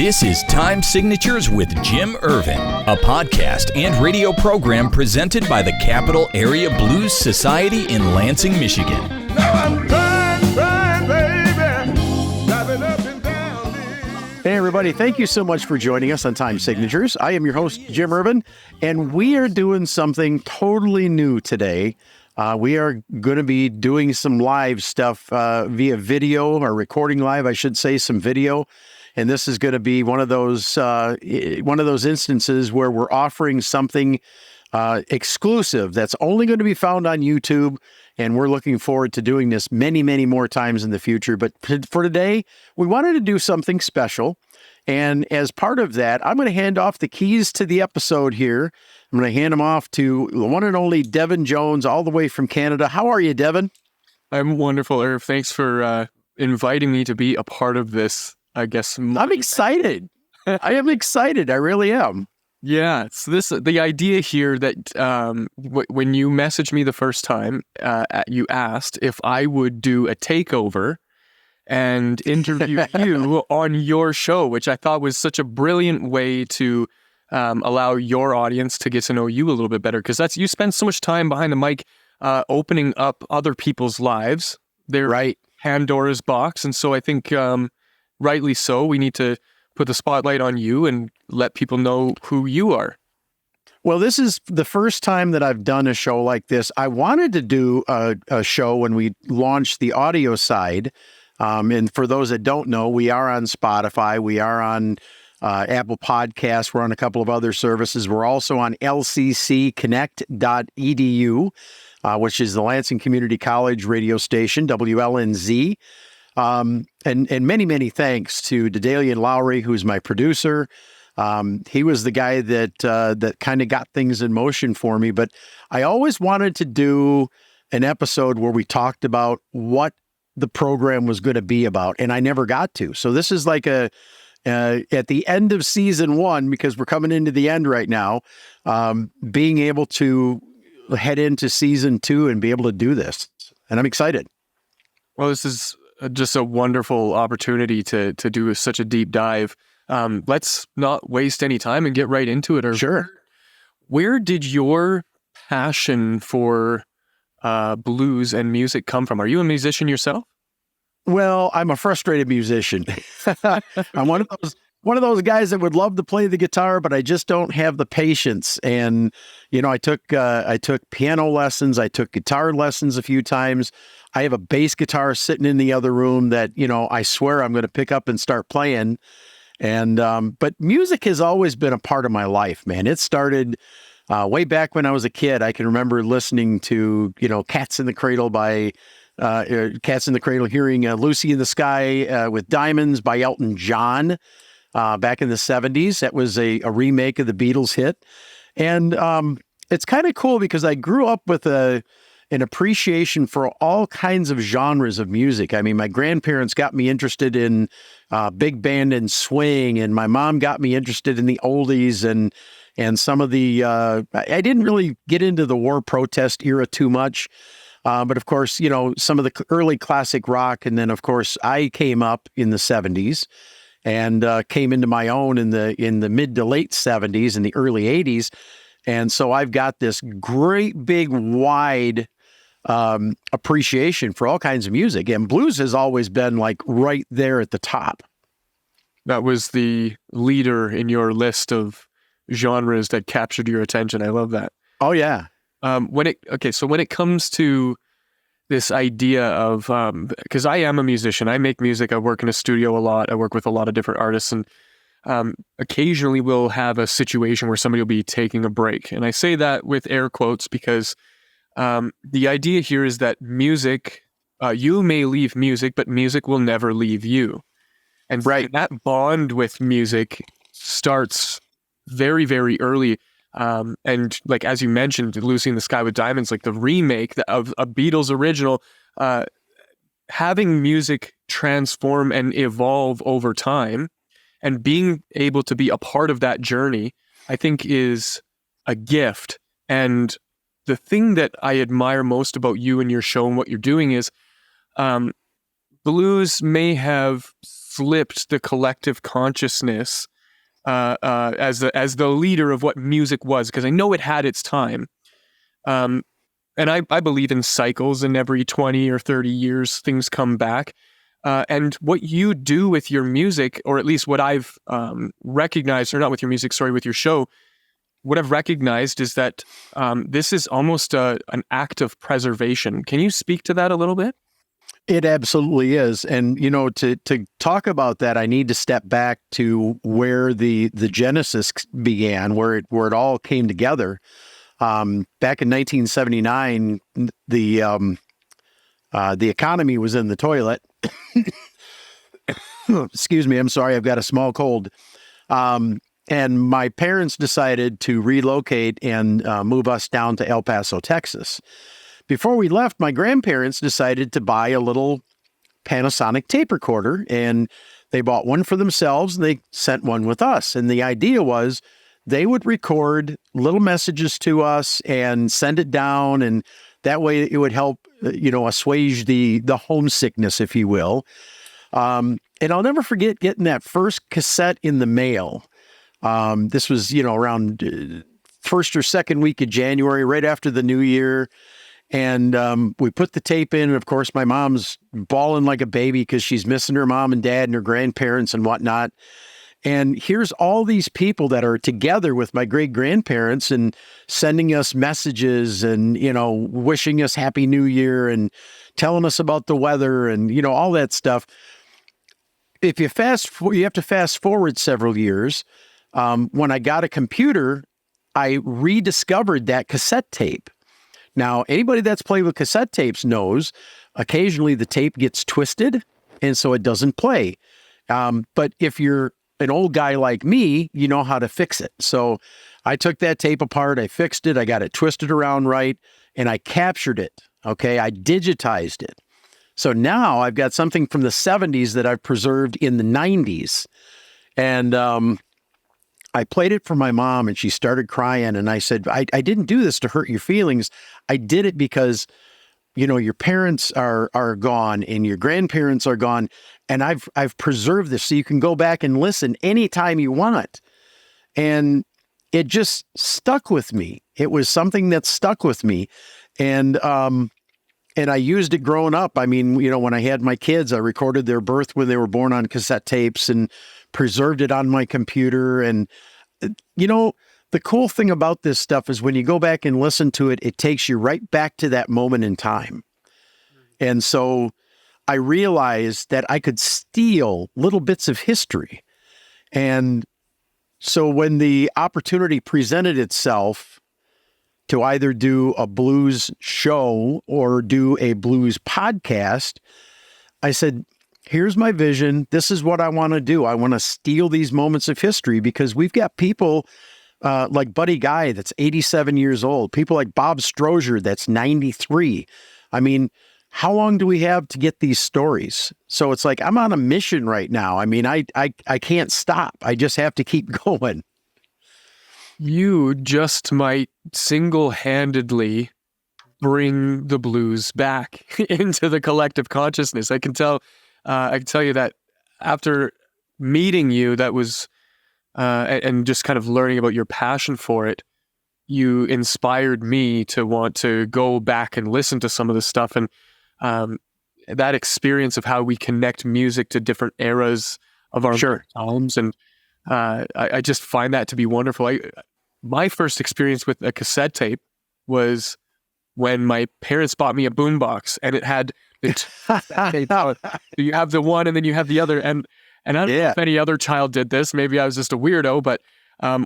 This is Time Signatures with Jim Ervin, a podcast and radio program presented by the Capital Area Blues Society in Lansing, Michigan. Now I'm trying, baby, driving up and down this. Hey, everybody. Thank you so much for joining us on Time Signatures. I am your host, Jim Ervin, and we are doing something totally new today. We are going to be doing some live stuff via video, or recording live, I should say, some video. And this is going to be one of those instances where we're offering something exclusive that's only going to be found on YouTube. And we're looking forward to doing this many, many more times in the future. But for today, we wanted to do something special. And as part of that, I'm going to hand off the keys to the episode here. I'm going to hand them off to the one and only Devon Jones, all the way from Canada. How are you, Devon? I'm wonderful, Irv. Thanks for inviting me to be a part of this, I guess. I'm excited. I am excited. I really am. Yeah, so the idea here that when you messaged me the first time, you asked if I would do a takeover and interview you on your show, which I thought was such a brilliant way to allow your audience to get to know you a little bit better, because you spend so much time behind the mic opening up other people's lives. They're right. Pandora's box, and so I think rightly so, we need to put the spotlight on you and let people know who you are. Well, this is the first time that I've done a show like this. I wanted to do a show when we launched the audio side. And for those that don't know, we are on Spotify. We are on Apple Podcasts. We're on a couple of other services. We're also on lccconnect.edu, which is the Lansing Community College radio station, WLNZ. And many, many thanks to Dedalian Lowry, who's my producer. He was the guy that kind of got things in motion for me. But I always wanted to do an episode where we talked about what the program was going to be about, and I never got to. So this is like at the end of season one, because we're coming into the end right now, being able to head into season two and be able to do this. And I'm excited. Well, this is just a wonderful opportunity to do such a deep dive. Let's not waste any time and get right into it. Sure. Where did your passion for blues and music come from? Are you a musician yourself? Well, I'm a frustrated musician. I'm one of those guys that would love to play the guitar, but I just don't have the patience. And I took piano lessons. I took guitar lessons a few times. I have a bass guitar sitting in the other room that I swear I'm going to pick up and start playing. And but music has always been a part of my life, man. It started way back when I was a kid. I can remember listening to Cats in the Cradle hearing Lucy in the Sky with Diamonds by Elton John back in the 70s. That was a remake of the Beatles hit. And it's kind of cool because I grew up with an appreciation for all kinds of genres of music. I mean, my grandparents got me interested in big band and swing, and my mom got me interested in the oldies and some of the, I didn't really get into the war protest era too much. But of course, some of the early classic rock. And then of course I came up in the 70s and came into my own in the mid to late 70s and the early 80s. And so I've got this great big wide appreciation for all kinds of music, and blues has always been like right there at the top. That was the leader in your list of genres that captured your attention. I love that. Oh yeah. So when it comes to this idea of, because I am a musician, I make music, I work in a studio a lot, I work with a lot of different artists, and occasionally we'll have a situation where somebody will be taking a break. And I say that with air quotes because the idea here is that music, you may leave music, but music will never leave you. And right. That bond with music starts very, very early. And like, as you mentioned, Lucy in the Sky with Diamonds, like the remake of a Beatles original, having music transform and evolve over time and being able to be a part of that journey, I think is a gift. And the thing that I admire most about you and your show and what you're doing is, blues may have flipped the collective consciousness as the leader of what music was, because I know it had its time. And I believe in cycles, and every 20 or 30 years, things come back. And what you do with your music, or at least what I've recognized, or not with your music, sorry, with your show, what I've recognized is that this is almost an act of preservation. Can you speak to that a little bit? It absolutely is. And, to talk about that, I need to step back to where the genesis began, where it all came together. Back in 1979, the economy was in the toilet. Excuse me, I'm sorry, I've got a small cold. And my parents decided to relocate and move us down to El Paso, Texas. Before we left, my grandparents decided to buy a little Panasonic tape recorder, and they bought one for themselves, and they sent one with us. And the idea was they would record little messages to us and send it down, and that way it would help, assuage the homesickness, if you will. And I'll never forget getting that first cassette in the mail. This was, around first or second week of January, right after the new year. And we put the tape in, and of course, my mom's bawling like a baby because she's missing her mom and dad and her grandparents and whatnot. And here's all these people that are together with my great-grandparents and sending us messages and, wishing us Happy New Year and telling us about the weather and, all that stuff. If you have to fast forward several years. When I got a computer, I rediscovered that cassette tape. Now, anybody that's played with cassette tapes knows occasionally the tape gets twisted, and so it doesn't play. But if you're an old guy like me, you know how to fix it. So I took that tape apart, I fixed it, I got it twisted around right, and I captured it. Okay, I digitized it. So now I've got something from the 70s that I've preserved in the 90s. And I played it for my mom, and she started crying. And I said, I didn't do this to hurt your feelings. I did it because, your parents are gone and your grandparents are gone. And I've preserved this so you can go back and listen anytime you want. And it just stuck with me. It was something that stuck with me. And I used it growing up. I mean, when I had my kids, I recorded their birth when they were born on cassette tapes and preserved it on my computer. And, the cool thing about this stuff is when you go back and listen to it, it takes you right back to that moment in time. And so I realized that I could steal little bits of history. And so when the opportunity presented itself to either do a blues show or do a blues podcast, I said, here's my vision. This is what I want to do. I want to steal these moments of history because we've got people like Buddy Guy that's 87 years old, people like Bob Strozier that's 93. I mean, how long do we have to get these stories? So it's like, I'm on a mission right now. I mean, I can't stop. I just have to keep going. You just might single-handedly bring the blues back into the collective consciousness. I can tell you that after meeting you, that was, and just kind of learning about your passion for it, you inspired me to want to go back and listen to some of the stuff. And that experience of how we connect music to different eras of our albums. And I just find that to be wonderful. My first experience with a cassette tape was when my parents bought me a boombox, and it had you have the one and then you have the other. And I don't know if any other child did this. Maybe I was just a weirdo, but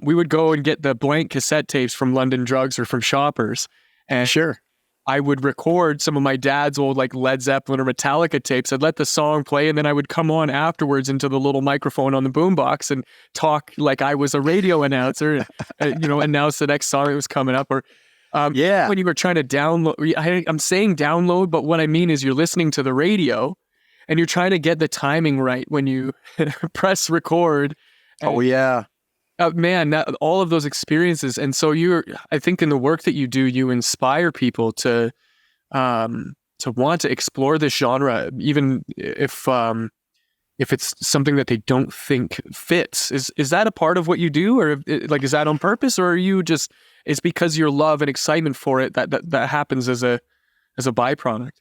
we would go and get the blank cassette tapes from London Drugs or from Shoppers. And I would record some of my dad's old like Led Zeppelin or Metallica tapes. I'd let the song play, and then I would come on afterwards into the little microphone on the boombox and talk like I was a radio announcer, announce the next song that was coming up. Or when you were trying to download, I'm saying download, but what I mean is you're listening to the radio and you're trying to get the timing right when you press record. Man, all of those experiences. And so I think in the work that you do, you inspire people to want to explore this genre, even if if it's something that they don't think fits. Is that a part of what you do, or like is that on purpose, or are you just it's because your love and excitement for it that happens as a byproduct?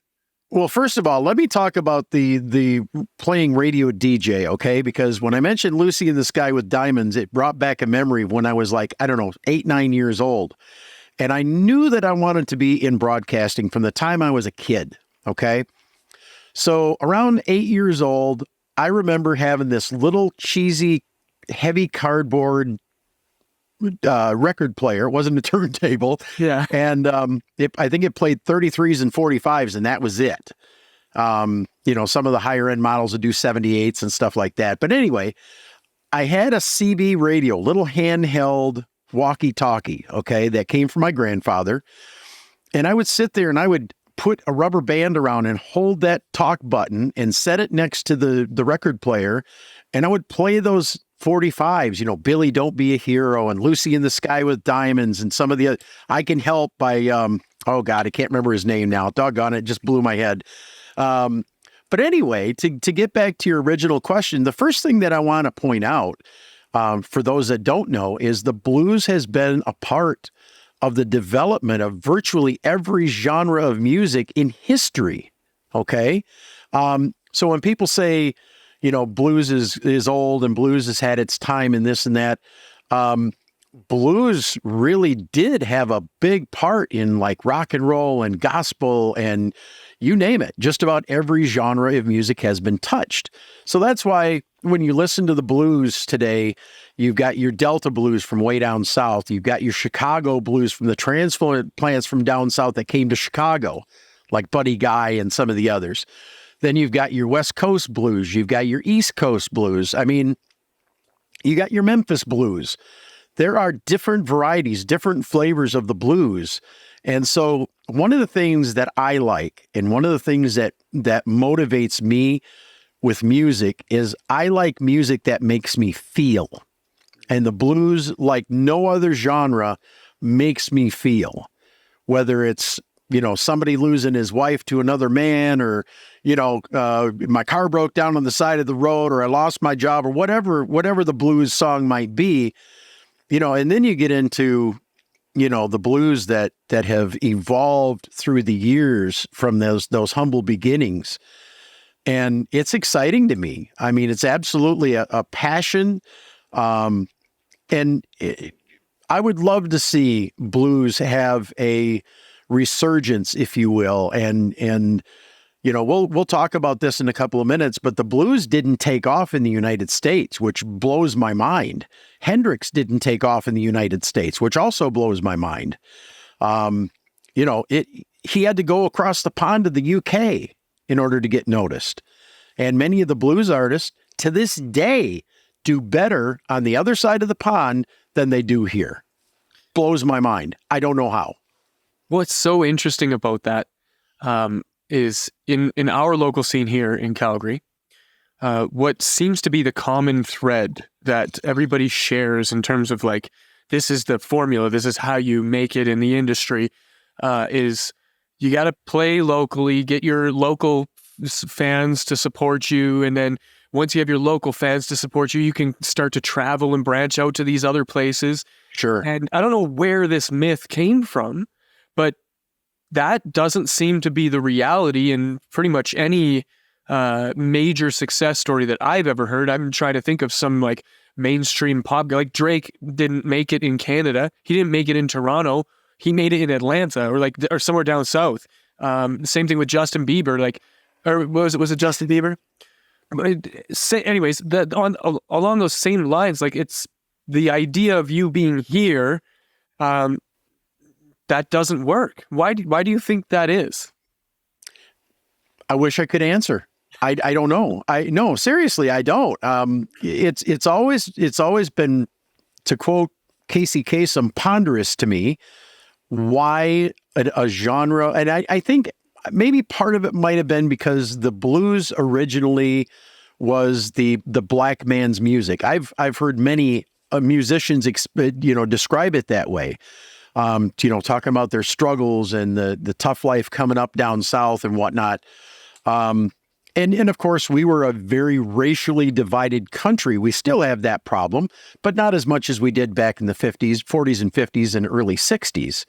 Well, first of all, let me talk about the playing radio DJ, okay? Because when I mentioned Lucy in the Sky with Diamonds, it brought back a memory of when I was like, I don't know, 8, 9 years old. And I knew that I wanted to be in broadcasting from the time I was a kid, okay? So around 8 years old, I remember having this little cheesy, heavy cardboard record player. It wasn't a turntable. Yeah. And I think it played 33s and 45s, and that was it. Some of the higher end models would do 78s and stuff like that. But anyway, I had a CB radio, little handheld walkie-talkie, okay, that came from my grandfather. And I would sit there and I would put a rubber band around and hold that talk button and set it next to the record player. And I would play those 45s, Billy, Don't Be a Hero, and Lucy in the Sky with Diamonds, and some of the other, I Can Help by, oh God, I can't remember his name now. Doggone it, just blew my head. But anyway, to get back to your original question, the first thing that I want to point out, for those that don't know, is the blues has been a part of the development of virtually every genre of music in history. Okay. So when people say, blues is old and blues has had its time and this and that, blues really did have a big part in like rock and roll and gospel and you name it. Just about every genre of music has been touched. So that's why when you listen to the blues today, you've got your Delta blues from way down south. You've got your Chicago blues from the transplants from down south that came to Chicago, like Buddy Guy and some of the others. Then you've got your West Coast blues. You've got your East Coast blues. I mean, you got your Memphis blues. There are different varieties, different flavors of the blues. And so one of the things that I like, and one of the things that motivates me with music is I like music that makes me feel. And the blues, like no other genre, makes me feel. Whether it's, somebody losing his wife to another man, or, my car broke down on the side of the road, or I lost my job, or whatever the blues song might be, and then you get into, the blues that have evolved through the years from those humble beginnings. And it's exciting to me. I mean, it's absolutely a passion. I would love to see blues have a resurgence, if you will. And we'll talk about this in a couple of minutes, but the blues didn't take off in the United States, which blows my mind. Hendrix didn't take off in the United States, which also blows my mind. He had to go across the pond to the UK in order to get noticed. And many of the blues artists to this day do better on the other side of the pond than they do here. Blows my mind. I don't know how. What's so interesting about that is in our local scene here in Calgary, what seems to be the common thread that everybody shares in terms of like, this is the formula, this is how you make it in the industry, is you got to play locally, get your local fans to support you, and then once you have your local fans to support you, you can start to travel and branch out to these other places. Sure. And I don't know where this myth came from, but that doesn't seem to be the reality in pretty much any major success story that I've ever heard. I'm trying to think of some like mainstream pop, like Drake didn't make it in Canada. He didn't make it in Toronto. He made it in Atlanta or somewhere down south. Same thing with Justin Bieber, or was it Justin Bieber? Anyways, along those same lines, like it's the idea of you being here, that doesn't work. Why do you think that is? I wish I could answer. I don't know. No, seriously, I don't. It's always been, to quote Casey Kasem, ponderous to me why a genre, and I think maybe part of it might have been because the blues originally was the black man's music. I've heard many musicians describe it that way. Talking about their struggles and the tough life coming up down south and whatnot. And of course, we were a very racially divided country. We still have that problem, but not as much as we did back in the 40s and 50s and early 60s.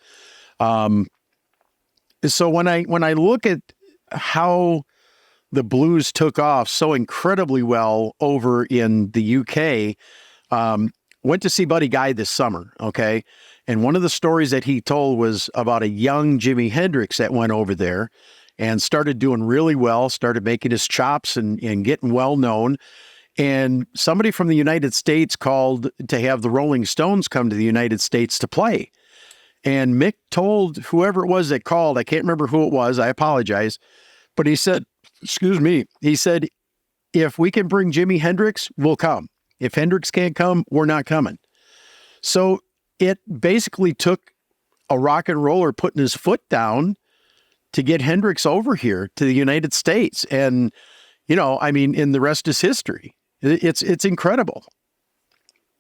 So when I look at how the blues took off so incredibly well over in the UK, went to see Buddy Guy this summer, okay? And one of the stories that he told was about a young Jimi Hendrix that went over there and started doing really well, started making his chops and getting well known. And somebody from the United States called to have the Rolling Stones come to the United States to play. And Mick told whoever it was that called, I can't remember who it was, I apologize, but he said, he said, if we can bring Jimi Hendrix, we'll come. If Hendrix can't come, we're not coming. So it basically took a rock and roller putting his foot down to get Hendrix over here to the United States. And, and the rest is history. It's incredible.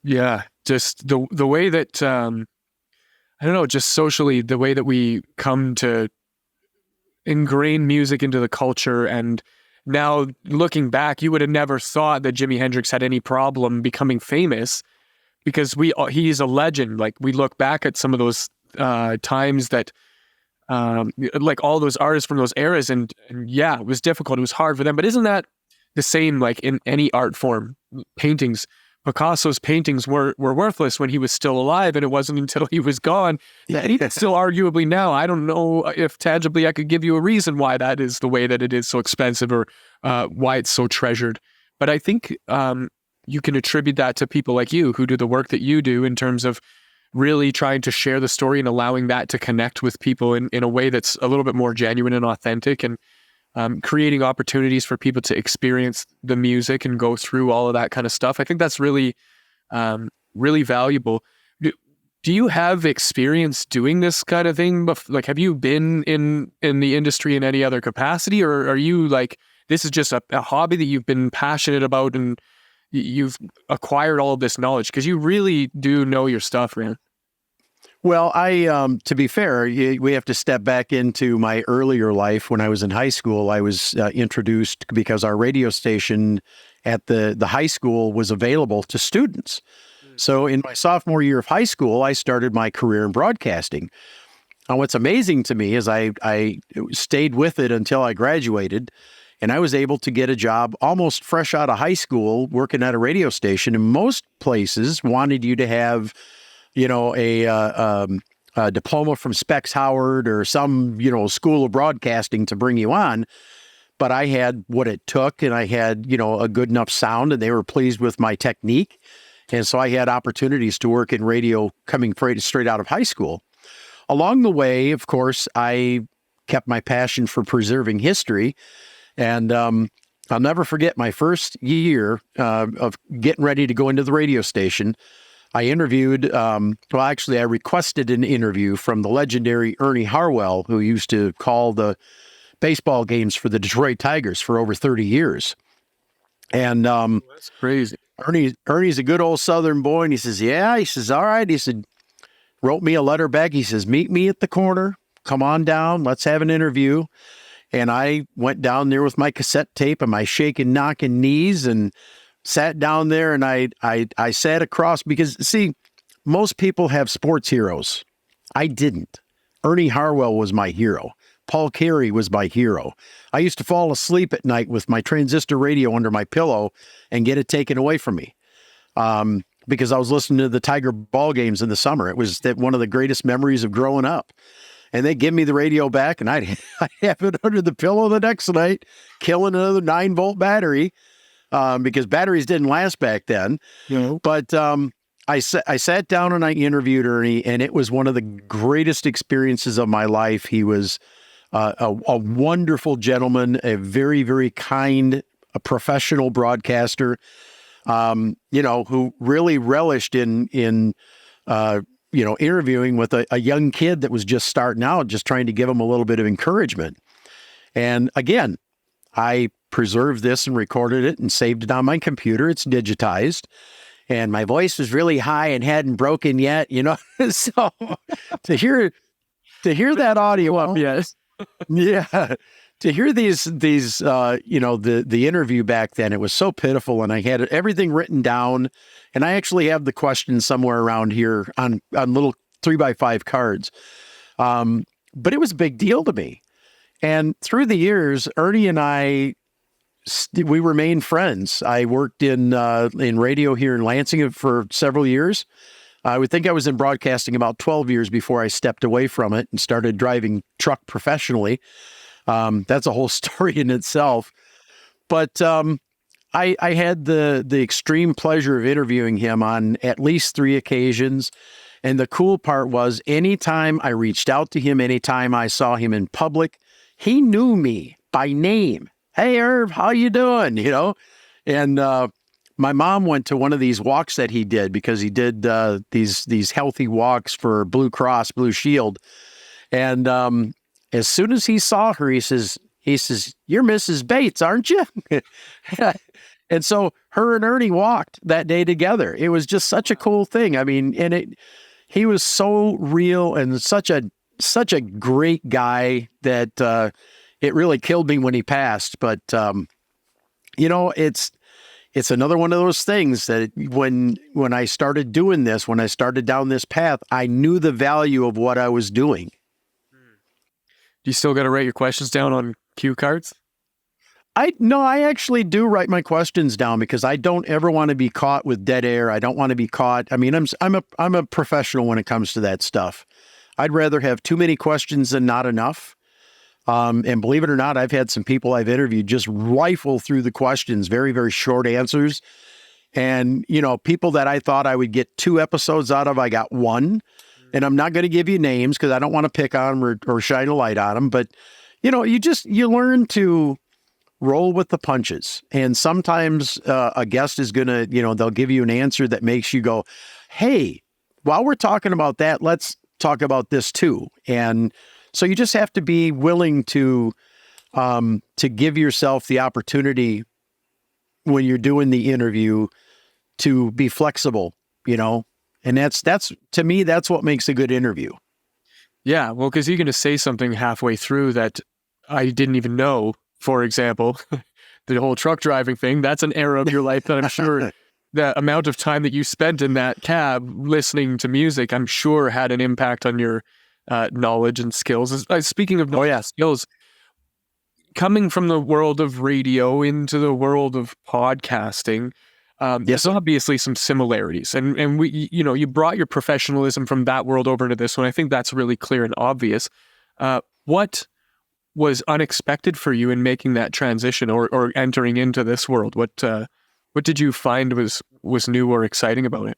Yeah. Just the way that, I don't know, just socially, the way that we come to ingrain music into the culture. And now looking back, you would have never thought that Jimi Hendrix had any problem becoming famous because he's a legend. Like we look back at some of those times that, like all those artists from those eras, and yeah, it was difficult. It was hard for them. But isn't that the same like in any art form? Paintings. Picasso's paintings were worthless when he was still alive, and it wasn't until he was gone that he still arguably now. I don't know if tangibly I could give you a reason why that is the way that it is so expensive or why it's so treasured. But I think you can attribute that to people like you who do the work that you do in terms of really trying to share the story and allowing that to connect with people in a way that's a little bit more genuine and authentic, and creating opportunities for people to experience the music and go through all of that kind of stuff. I think that's really, really valuable. Do you have experience doing this kind of thing? Like, have you been in the industry in any other capacity, or are you like, this is just a hobby that you've been passionate about and you've acquired all of this knowledge? Because you really do know your stuff, man. Well, to be fair, we have to step back into my earlier life. When I was in high school, I was introduced because our radio station at the high school was available to students. So in my sophomore year of high school, I started my career in broadcasting. Now, what's amazing to me is I stayed with it until I graduated, and I was able to get a job almost fresh out of high school working at a radio station. And most places wanted you to have a diploma from Specs Howard or some, school of broadcasting to bring you on. But I had what it took, and I had, a good enough sound, and they were pleased with my technique. And so I had opportunities to work in radio coming straight out of high school. Along the way, of course, I kept my passion for preserving history. And I'll never forget my first year of getting ready to go into the radio station. I interviewed, I requested an interview from the legendary Ernie Harwell, who used to call the baseball games for the Detroit Tigers for over 30 years. And that's crazy. Ernie's a good old Southern boy, and he says, yeah, he says, all right. He said, wrote me a letter back. He says, meet me at the corner. Come on down. Let's have an interview. And I went down there with my cassette tape and my shaking, knocking knees and sat down there, and I sat across, because see, most people have sports heroes. I didn't. Ernie Harwell was my hero. Paul Carey was my hero. I used to fall asleep at night with my transistor radio under my pillow and get it taken away from me because I was listening to the Tiger ball games in the summer. It was one of the greatest memories of growing up. And they give me the radio back, and I'd have it under the pillow the next night, killing another 9-volt battery. Because batteries didn't last back then. But I sat down and I interviewed Ernie, and it was one of the greatest experiences of my life. He was a wonderful gentleman, a very, very kind, a professional broadcaster, who really relished in interviewing with a young kid that was just starting out, just trying to give him a little bit of encouragement. And again, I preserved this and recorded it and saved it on my computer. It's digitized, and my voice was really high and hadn't broken yet, So to hear that audio, yes, yeah, to hear these the interview back then, it was so pitiful, and I had everything written down, and I actually have the questions somewhere around here on little 3x5 cards. But it was a big deal to me. And through the years, Ernie and I, we remained friends. I worked in radio here in Lansing for several years. I would think I was in broadcasting about 12 years before I stepped away from it and started driving truck professionally. That's a whole story in itself. But I had the extreme pleasure of interviewing him on at least 3 occasions. And the cool part was anytime I reached out to him, anytime I saw him in public, he knew me by name. Hey, Irv, how you doing? And my mom went to one of these walks that he did because he did these healthy walks for Blue Cross Blue Shield. And as soon as he saw her, he says, "You're Mrs. Bates, aren't you?" And so her and Ernie walked that day together. It was just such a cool thing. I mean, he was so real and such a great guy that it really killed me when he passed. But it's another one of those things that when I started doing this, when I started down this path, I knew the value of what I was doing. Do you still got to write your questions down on cue cards? I actually do write my questions down because I don't ever want to be caught with dead air. I don't want to be caught. I mean, I'm a professional when it comes to that stuff. I'd rather have too many questions than not enough. And believe it or not, I've had some people I've interviewed just rifle through the questions, very, very short answers. And, people that I thought I would get 2 episodes out of, I got 1. And I'm not going to give you names because I don't want to pick on them or shine a light on them. But, you learn to roll with the punches. And sometimes a guest is going to, they'll give you an answer that makes you go, hey, while we're talking about that, let's talk about this too. And so you just have to be willing to give yourself the opportunity when you're doing the interview to be flexible, and that's to me, that's what makes a good interview. Yeah. Well, because you're going to say something halfway through that I didn't even know. For example, the whole truck driving thing, that's an era of your life that I'm sure the amount of time that you spent in that cab listening to music, I'm sure had an impact on your knowledge and skills. Speaking of knowledge and skills, coming from the world of radio into the world of podcasting, there's obviously some similarities. And we, you brought your professionalism from that world over to this one. I think that's really clear and obvious. What was unexpected for you in making that transition or entering into this world? What did you find was new or exciting about it?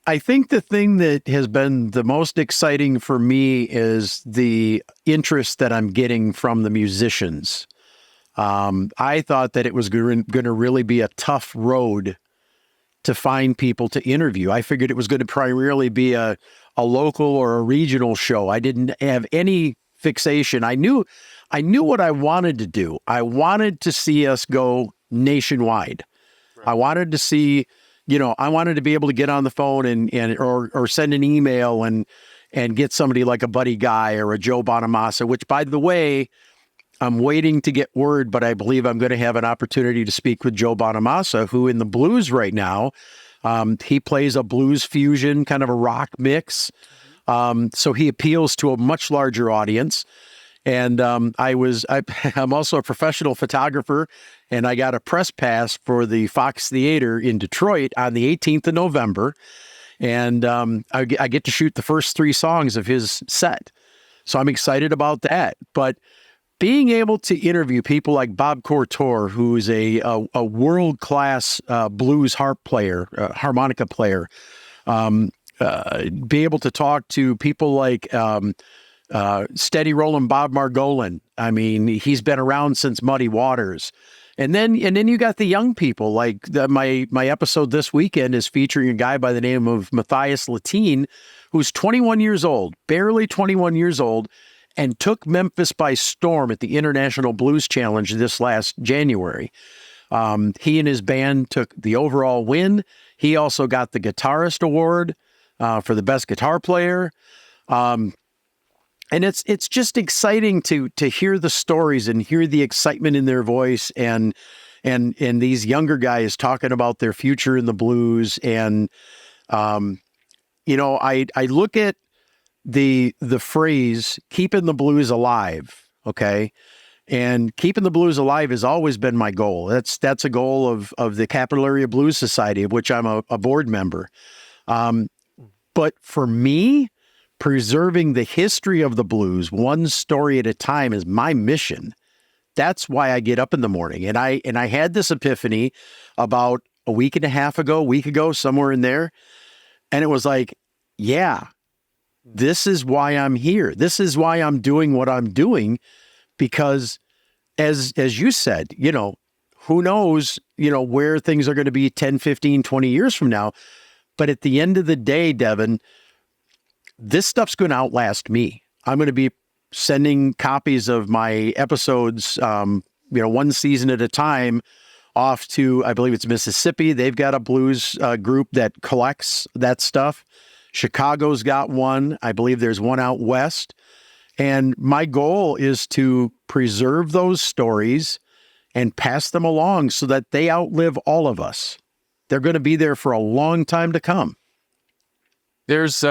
I think the thing that has been the most exciting for me is the interest that I'm getting from the musicians. I thought that it was going to really be a tough road to find people to interview. I figured it was going to primarily be a local or a regional show. I didn't have any fixation. I knew what I wanted to do. I wanted to see us go nationwide. Right. I wanted to see, I wanted to be able to get on the phone or send an email and get somebody like a Buddy Guy or a Joe Bonamassa, which, by the way, I'm waiting to get word, but I believe I'm going to have an opportunity to speak with Joe Bonamassa, who in the blues right now, he plays a blues fusion, kind of a rock mix. So he appeals to a much larger audience. And I'm also a professional photographer, and I got a press pass for the Fox Theater in Detroit on the 18th of November. And I get to shoot the first 3 songs of his set. So I'm excited about that. But being able to interview people like Bob Cortor, who's a world-class blues harmonica player, be able to talk to people like Steady Rollin' Bob Margolin. I mean, he's been around since Muddy Waters. And then you got the young people, like my episode this weekend is featuring a guy by the name of Matthias Latine, who's 21 years old, barely 21 years old, and took Memphis by storm at the International Blues Challenge this last January. He and his band took the overall win. He also got the Guitarist Award for the best guitar player. And And it's just exciting to hear the stories and hear the excitement in their voice, and these younger guys talking about their future in the blues. And I look at the phrase "keeping the blues alive." Okay. And keeping the blues alive has always been my goal. That's a goal of the Capital Area Blues Society, of which I'm a board member. But for me, preserving the history of the blues, one story at a time, is my mission. That's why I get up in the morning. And I had this epiphany about a week ago, somewhere in there. And it was like, yeah, this is why I'm here. This is why I'm doing what I'm doing, because as you said, who knows, where things are going to be 10, 15, 20 years from now. But at the end of the day, Devon, this stuff's going to outlast me. I'm going to be sending copies of my episodes, one season at a time, off to, I believe it's Mississippi. They've got a blues group that collects that stuff. Chicago's got one. I believe there's one out west. And my goal is to preserve those stories and pass them along so that they outlive all of us. They're going to be there for a long time to come. There's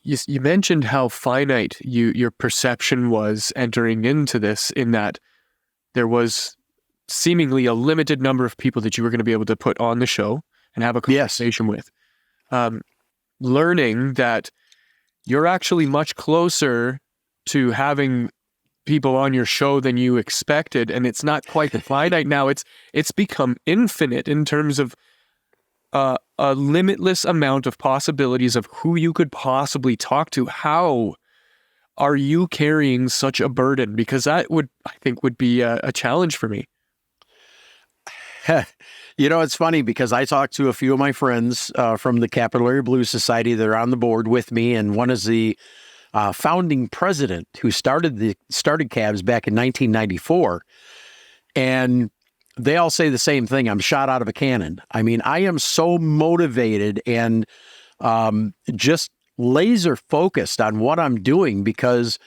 you mentioned how finite your perception was entering into this, in that there was seemingly a limited number of people that you were going to be able to put on the show and have a conversation with. Learning that you're actually much closer to having people on your show than you expected, and it's not quite finite now. It's become infinite in terms of a limitless amount of possibilities of who you could possibly talk to. How are you carrying such a burden? Because that would be a challenge for me. It's funny because I talked to a few of my friends from the Capital Area Blues Society that are on the board with me, and one is the founding president who started Cavs back in 1994, and they all say the same thing: I'm shot out of a cannon. I mean, I am so motivated and just laser focused on what I'm doing, because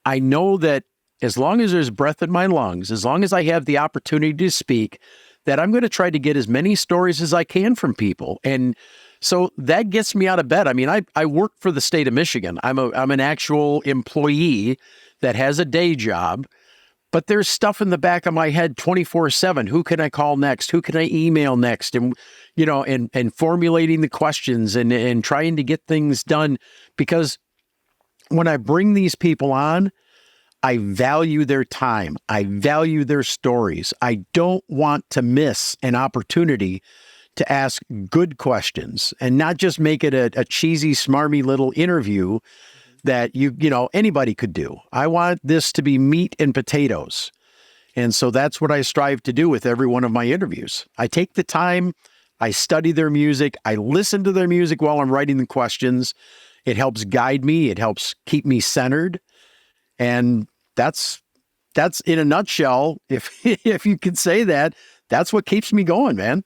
I know that as long as there's breath in my lungs, as long as I have the opportunity to speak, that I'm going to try to get as many stories as I can from people. And so that gets me out of bed. I mean, I work for the state of Michigan. I'm an actual employee that has a day job, but there's stuff in the back of my head 24/7. Who can I call next? Who can I email next? And, and formulating the questions and trying to get things done, because when I bring these people on, I value their time. I value their stories. I don't want to miss an opportunity to ask good questions and not just make it a cheesy, smarmy little interview that anybody could do. I want this to be meat and potatoes. And so that's what I strive to do with every one of my interviews. I take the time, I study their music, I listen to their music while I'm writing the questions. It helps guide me. It helps keep me centered. And that's in a nutshell, if you could say that, that's what keeps me going, man.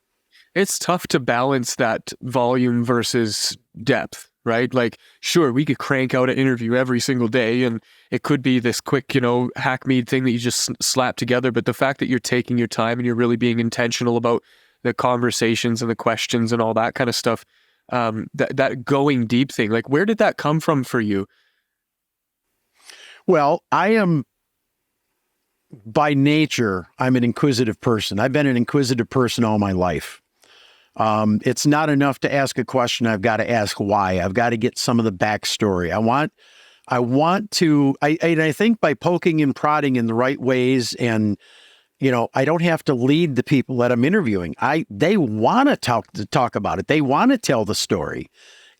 It's tough to balance that volume versus depth, right? Like, sure, we could crank out an interview every single day, and it could be this quick, hackneyed thing that you just slap together. But the fact that you're taking your time and you're really being intentional about the conversations and the questions and all that kind of stuff, that going deep thing, like, where did that come from for you? Well, by nature, I'm an inquisitive person. I've been an inquisitive person all my life. It's not enough to ask a question. I've got to ask why. I've got to get some of the backstory. I think by poking and prodding in the right ways, and, I don't have to lead the people that I'm interviewing. They want to talk about it. They want to tell the story.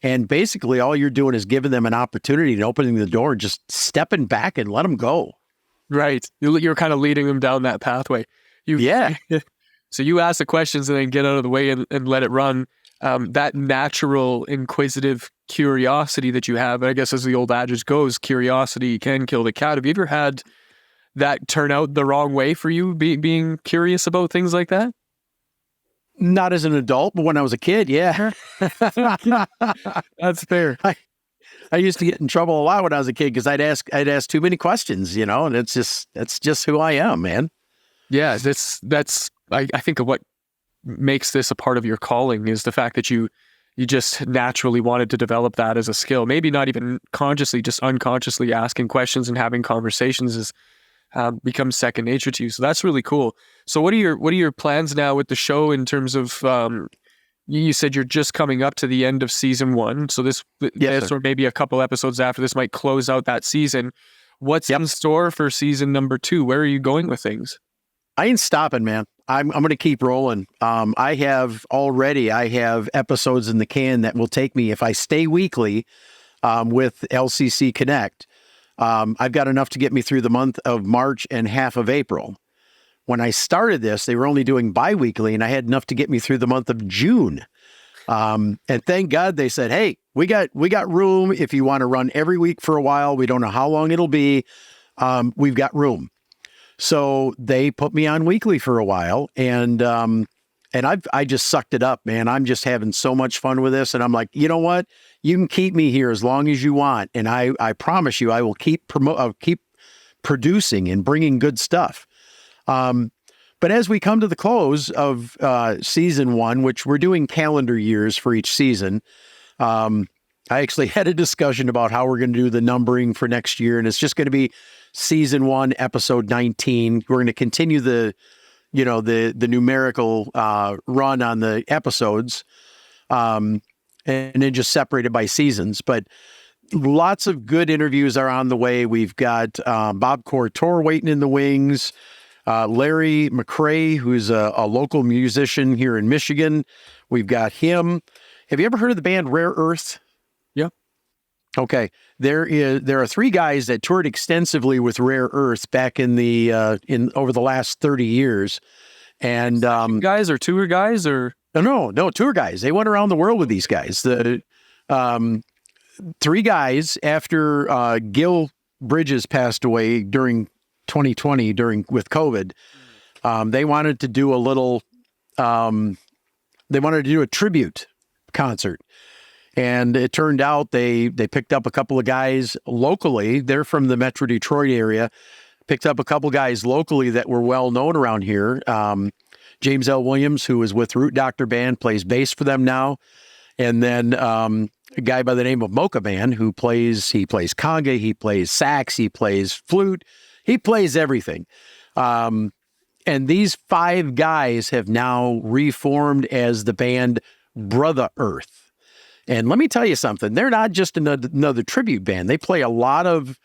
And basically all you're doing is giving them an opportunity and opening the door, just stepping back and let them go. Right. You're kind of leading them down that pathway. Yeah. So you ask the questions and then get out of the way and let it run. That natural inquisitive curiosity that you have, and I guess as the old adage goes, curiosity can kill the cat. Have you ever had that turn out the wrong way for you, being curious about things like that? Not as an adult, but when I was a kid, yeah. That's fair. I used to get in trouble a lot when I was a kid because I'd ask too many questions, and that's just who I am, man. Yeah, I think of what makes this a part of your calling is the fact that you just naturally wanted to develop that as a skill. Maybe not even consciously, just unconsciously asking questions and having conversations is becomes second nature to you. So that's really cool. So what are your plans now with the show in terms of you said you're just coming up to the end of season 1. So this or maybe a couple episodes after this might close out that season. What's in store for season number 2? Where are you going with things? I ain't stopping, man. I'm going to keep rolling. I have episodes in the can that will take me, if I stay weekly with LCC Connect, I've got enough to get me through the month of March and half of April. When I started this, they were only doing bi-weekly, and I had enough to get me through the month of June. And thank God they said, hey, we got room if you want to run every week for a while. We don't know how long it'll be. We've got room. So they put me on weekly for a while, and I just sucked it up, man. I'm just having so much fun with this, and I'm like, you know what? You can keep me here as long as you want, and I promise you, I will keep producing and bringing good stuff. But as we come to the close of season 1, which we're doing calendar years for each season, I actually had a discussion about how we're going to do the numbering for next year, and it's just going to be season 1, episode 19. We're going to continue the numerical run on the episodes, and then just separated by seasons. But lots of good interviews are on the way. We've got Bob Cortor waiting in the wings. Larry McCrae, who's a local musician here in Michigan. We've got him. Have you ever heard of the band Rare Earth? Yeah. Okay. There are 3 guys that toured extensively with Rare Earth back in over the last 30 years. And guys or tour guys or no tour guys. They went around the world with these guys. The 3 guys after Gil Bridges passed away during 2020 with COVID, they wanted to do a tribute concert. And it turned out they picked up a couple of guys locally. They're from the Metro Detroit area. Picked up a couple guys locally that were well known around here. James L. Williams, who is with Root Doctor Band, plays bass for them now. And then a guy by the name of Mocha Man, who plays conga, he plays sax, he plays flute, he plays everything. And these 5 guys have now reformed as the band Brother Earth. And let me tell you something, they're not just another tribute band. They play a lot of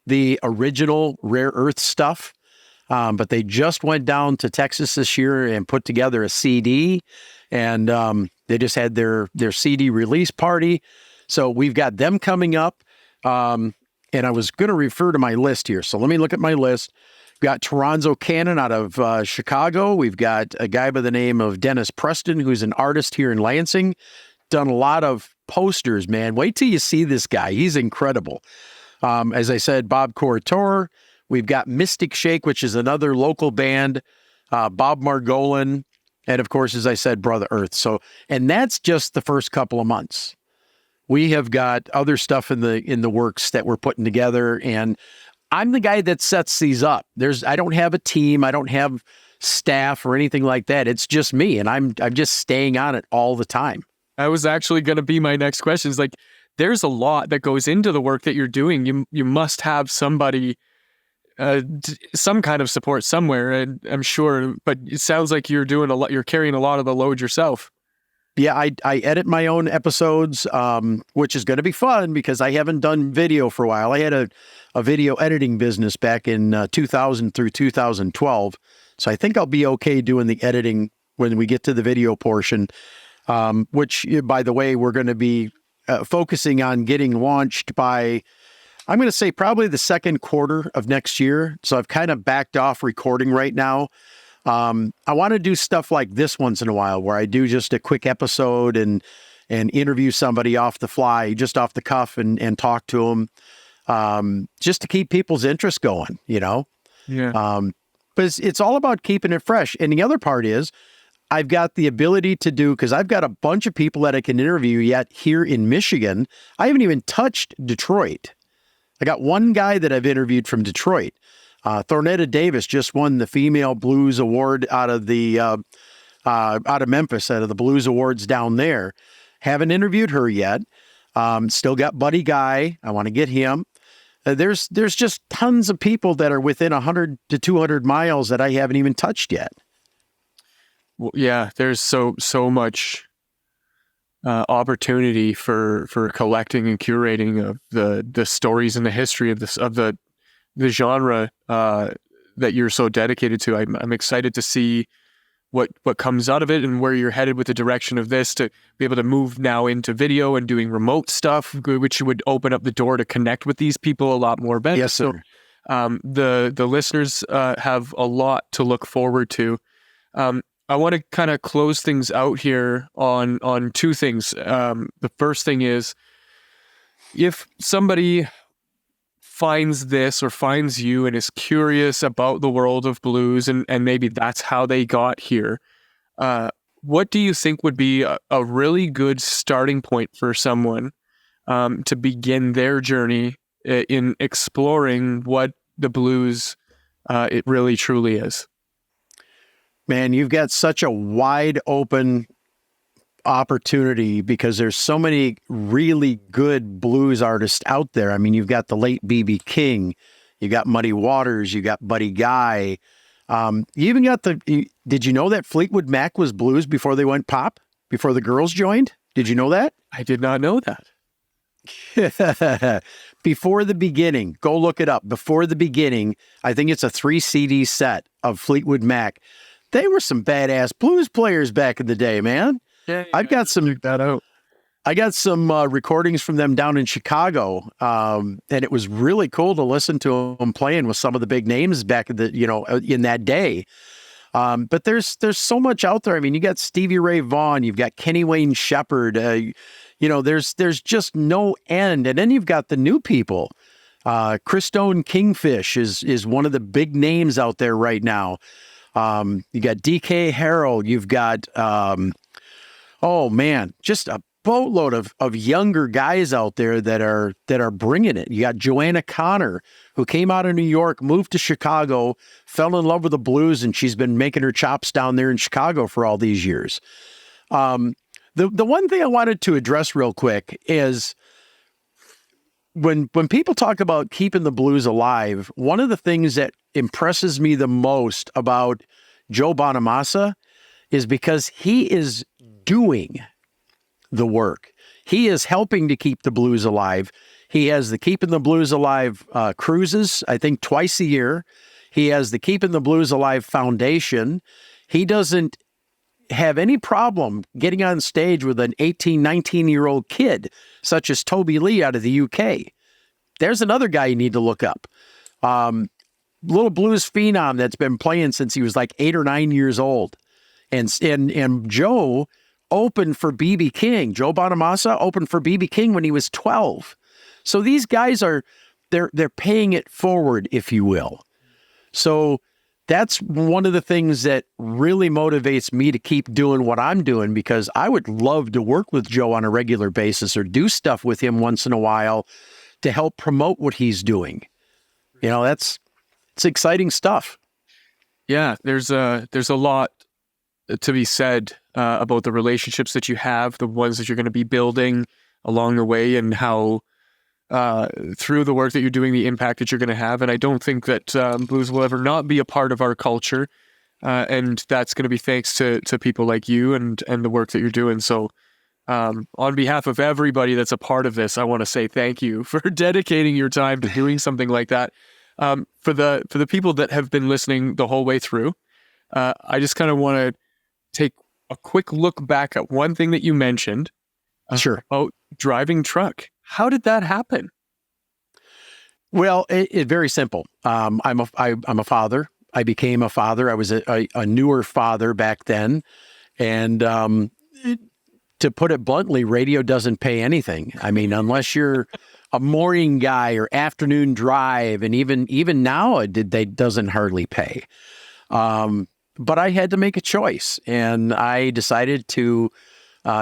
the original Rare Earth stuff, but they just went down to Texas this year and put together a CD, and they just had their CD release party. So we've got them coming up, and I was going to refer to my list here. So let me look at my list. We've got Toronzo Cannon out of Chicago. We've got a guy by the name of Dennis Preston, who's an artist here in Lansing. Done a lot of posters, man. Wait till you see this guy. He's incredible. As I said, Bob Cortor. We've got Mystic Shake, which is another local band. Bob Margolin. And of course, as I said, Brother Earth. And that's just the first couple of months. We have got other stuff in the works that we're putting together. And I'm the guy that sets these up. I don't have a team. I don't have staff or anything like that. It's just me. And I'm just staying on it all the time. That was actually going to be my next question. It's like, there's a lot that goes into the work that you're doing. You must have somebody, some kind of support somewhere, and I'm sure, but it sounds like you're doing a lot. You're carrying a lot of the load yourself. Yeah, I edit my own episodes, which is going to be fun because I haven't done video for a while. I had a video editing business back in 2000 through 2012. So I think I'll be okay doing the editing when we get to the video portion. Which, by the way, we're going to be focusing on getting launched by, I'm going to say probably the second quarter of next year. So I've kind of backed off recording right now. I want to do stuff like this once in a while where I do just a quick episode and interview somebody off the fly, just off the cuff and talk to them, just to keep people's interest going, Yeah. But it's all about keeping it fresh. And the other part is, I've got the ability to do, because I've got a bunch of people that I can interview yet here in Michigan. I haven't even touched Detroit. I got one guy that I've interviewed from Detroit. Thornetta Davis just won the Female Blues Award out of Memphis, out of the Blues Awards down there. Haven't interviewed her yet. Still got Buddy Guy. I want to get him. There's just tons of people that are within 100 to 200 miles that I haven't even touched yet. Well, yeah, there's so much opportunity for collecting and curating of the stories and the history of the genre that you're so dedicated to. I'm excited to see what comes out of it and where you're headed with the direction of this, to be able to move now into video and doing remote stuff, which would open up the door to connect with these people a lot more better. Yes, sir. So the listeners have a lot to look forward to. I want to kind of close things out here on two things. The first thing is, if somebody finds this or finds you and is curious about the world of blues, and maybe that's how they got here, what do you think would be a really good starting point for someone to begin their journey in exploring what the blues it really truly is? Man, you've got such a wide open opportunity because there's so many really good blues artists out there. I mean, you've got the late B.B. King, you got Muddy Waters, you got Buddy Guy. You even got did you know that Fleetwood Mac was blues before they went pop, before the girls joined? Did you know that? I did not know that. Before the Beginning, go look it up. Before the Beginning, I think it's a 3 CD set of Fleetwood Mac. They were some badass blues players back in the day, man. Yeah, I've got some. check that out. I got some recordings from them down in Chicago, and it was really cool to listen to them playing with some of the big names back in that day. But there's so much out there. I mean, you got Stevie Ray Vaughan, you've got Kenny Wayne Shepherd. There's just no end. And then you've got the new people. Christone Kingfish is one of the big names out there right now. You got DK Harrell. You've got, just a boatload of younger guys out there that are bringing it. You got Joanna Connor, who came out of New York, moved to Chicago, fell in love with the blues, and she's been making her chops down there in Chicago for all these years. The one thing I wanted to address real quick is when people talk about keeping the blues alive, one of the things that impresses me the most about Joe Bonamassa is because he is doing the work. He is helping to keep the blues alive. He has the Keeping the Blues Alive cruises, I think twice a year. He has the Keeping the Blues Alive Foundation. He doesn't have any problem getting on stage with an 18, 19-year-old kid, such as Toby Lee out of the UK. There's another guy you need to look up. Little blues phenom that's been playing since he was like 8 or 9 years old. And Joe opened for B.B. King. Joe Bonamassa opened for B.B. King when he was 12. So these guys they're paying it forward, if you will. So that's one of the things that really motivates me to keep doing what I'm doing, because I would love to work with Joe on a regular basis or do stuff with him once in a while to help promote what he's doing. It's exciting stuff. Yeah, there's a lot to be said about the relationships that you have, the ones that you're going to be building along the way, and how through the work that you're doing, the impact that you're going to have. And I don't think that blues will ever not be a part of our culture. And that's going to be thanks to people like you and the work that you're doing. So on behalf of everybody that's a part of this, I want to say thank you for dedicating your time to doing something like that. For the people that have been listening the whole way through, I just kind of want to take a quick look back at one thing that you mentioned. Sure. About driving truck. How did that happen? Well, it's very simple. I'm a father. I became a father. I was a newer father back then. And to put it bluntly, radio doesn't pay anything. I mean, unless you're a morning guy or afternoon drive, and even now it doesn't hardly pay. but I had to make a choice, and I decided to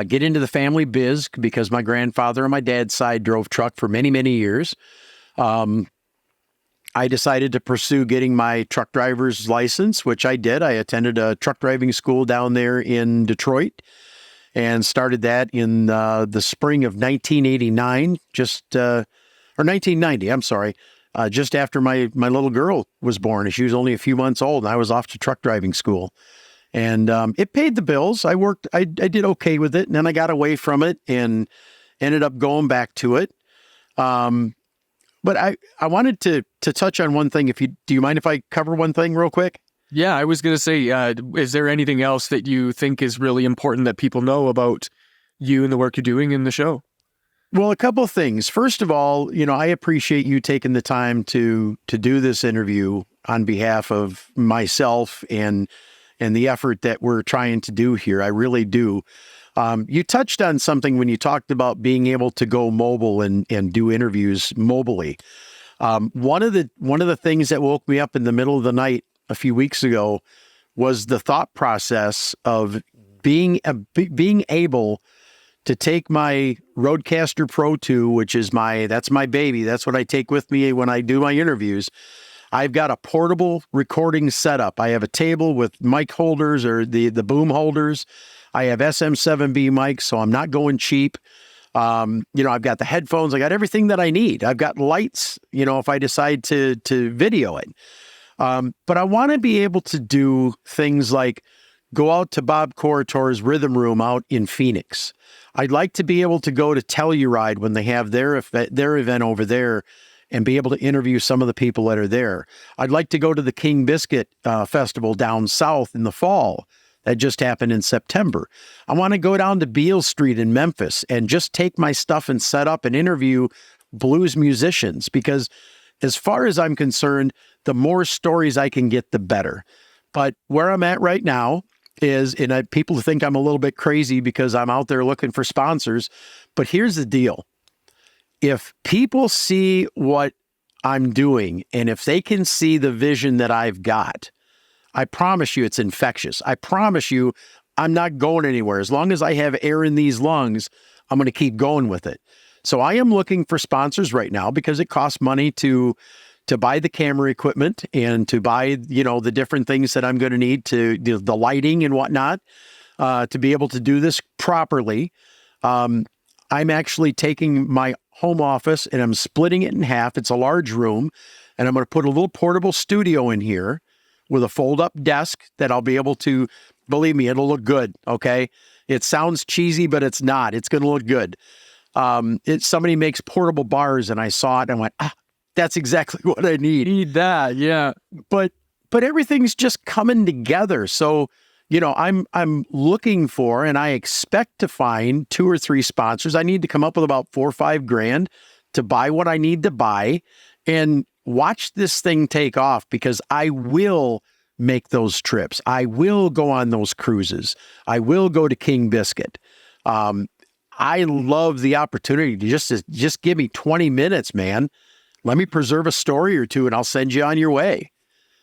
get into the family biz because my grandfather on my dad's side drove truck for many, many years. I decided to pursue getting my truck driver's license, which I did. I attended a truck driving school down there in Detroit and started that in the spring of 1989, or 1990, I'm sorry, just after my little girl was born. She was only a few months old, and I was off to truck driving school. And it paid the bills. I did okay with it, and then I got away from it and ended up going back to it. But I wanted to touch on one thing. Do you mind if I cover one thing real quick? Yeah, I was going to say, is there anything else that you think is really important that people know about you and the work you're doing in the show? Well, a couple of things. First of all, I appreciate you taking the time to do this interview on behalf of myself and the effort that we're trying to do here. I really do. You touched on something when you talked about being able to go mobile and do interviews mobily. One of the things that woke me up in the middle of the night a few weeks ago was the thought process of being able to take my Rodecaster Pro 2, which is that's my baby. That's what I take with me when I do my interviews. I've got a portable recording setup. I have a table with mic holders or the boom holders. I have SM7B mics, so I'm not going cheap. I've got the headphones. I got everything that I need. I've got lights, if I decide to video it. But I want to be able to do things like go out to Bob Corritor's Rhythm Room out in Phoenix. I'd like to be able to go to Telluride when they have their event over there and be able to interview some of the people that are there. I'd like to go to the King Biscuit Festival down south in the fall. That just happened in September. I want to go down to Beale Street in Memphis and just take my stuff and set up and interview blues musicians, because as far as I'm concerned, the more stories I can get, the better. But where I'm at right now is, people think I'm a little bit crazy because I'm out there looking for sponsors, but here's the deal. If people see what I'm doing, and if they can see the vision that I've got, I promise you it's infectious. I promise you I'm not going anywhere. As long as I have air in these lungs, I'm going to keep going with it. So I am looking for sponsors right now because it costs money to buy the camera equipment and to buy, the different things that I'm going to need to the lighting and whatnot, to be able to do this properly. I'm actually taking my home office and I'm splitting it in half. It's a large room, and I'm going to put a little portable studio in here with a fold-up desk that I'll be able to, believe me, it'll look good, okay? It sounds cheesy, but it's not. It's going to look good. Somebody makes portable bars, and I saw it and went, that's exactly what I need. Need that, yeah. But everything's just coming together. So, I'm looking for, and I expect to find 2 or 3 sponsors. I need to come up with about $4 or $5 grand to buy what I need to buy and watch this thing take off, because I will make those trips. I will go on those cruises. I will go to King Biscuit. I love the opportunity to just give me 20 minutes, man. Let me preserve a story or two and I'll send you on your way.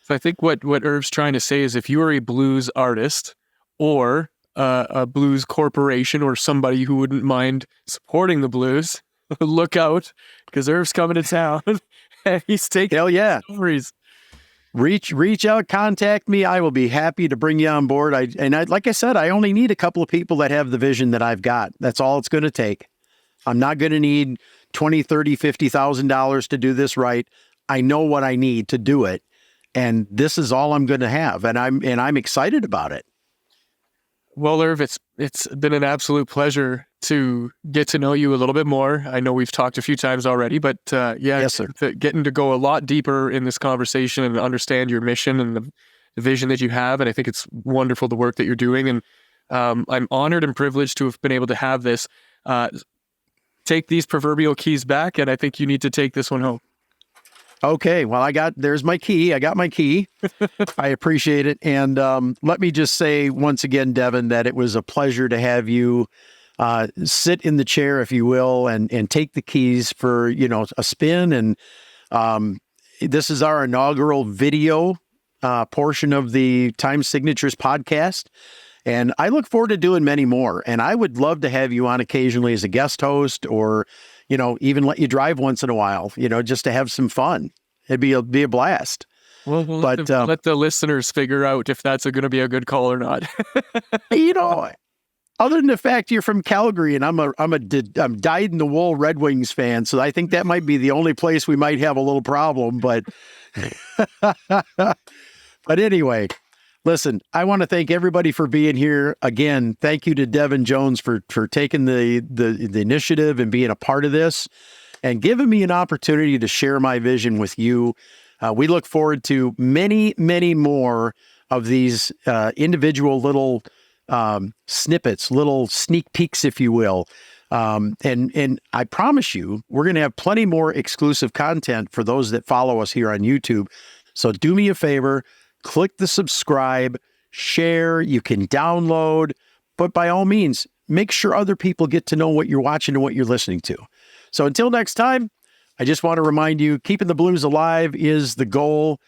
So I think what Irv's trying to say is, if you are a blues artist or a blues corporation or somebody who wouldn't mind supporting the blues, look out, because Irv's coming to town. He's taking stories. Reach out, contact me. I will be happy to bring you on board. Like I said, I only need a couple of people that have the vision that I've got. That's all it's going to take. I'm not going to need $20,000, $30,000, $50,000 to do this right. I know what I need to do it, and this is all I'm going to have, and I'm excited about it. Well, Irv, it's been an absolute pleasure to get to know you a little bit more. I know we've talked a few times already, but yes, sir. Getting to go a lot deeper in this conversation and understand your mission and the vision that you have. And I think it's wonderful, the work that you're doing. And I'm honored and privileged to have been able to have this. Take these proverbial keys back, and I think you need to take this one home. Okay, well, there's my key. I got my key. I appreciate it. And let me just say once again, Devon, that it was a pleasure to have you sit in the chair, if you will, and take the keys for, a spin. And this is our inaugural video portion of the Time Signatures podcast. And I look forward to doing many more. And I would love to have you on occasionally as a guest host, or, even let you drive once in a while, just to have some fun. It'd be a blast. Well, let the listeners figure out if that's going to be a good call or not. Other than the fact you're from Calgary and I'm dyed-in-the-wool Red Wings fan, so I think that might be the only place we might have a little problem. But, but anyway, listen, I want to thank everybody for being here. Again, thank you to Devon Jones for taking the initiative and being a part of this and giving me an opportunity to share my vision with you. We look forward to many, many more of these individual little snippets, little sneak peeks, if you will. And I promise you, we're going to have plenty more exclusive content for those that follow us here on YouTube. So do me a favor, click the subscribe, share, you can download, but by all means, make sure other people get to know what you're watching and what you're listening to. So until next time, I just want to remind you, keeping the blues alive is the goal,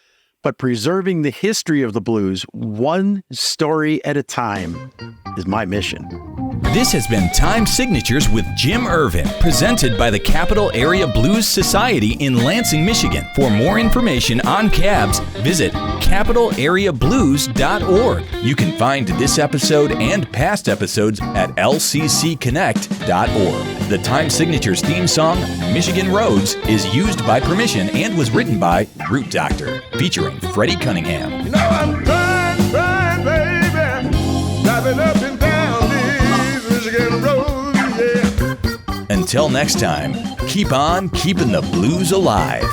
but preserving the history of the blues one story at a time is my mission. This has been Time Signatures with Jim Ervin, presented by the Capital Area Blues Society in Lansing, Michigan. For more information on cabs, visit capitalareablues.org. You can find this episode and past episodes at lccconnect.org. The Time Signatures theme song, Michigan Roads, is used by permission and was written by Root Doctor, featuring Freddie Cunningham. I'm trying, baby, driving up and down these Michigan roads, yeah. Until next time, keep on keeping the blues alive.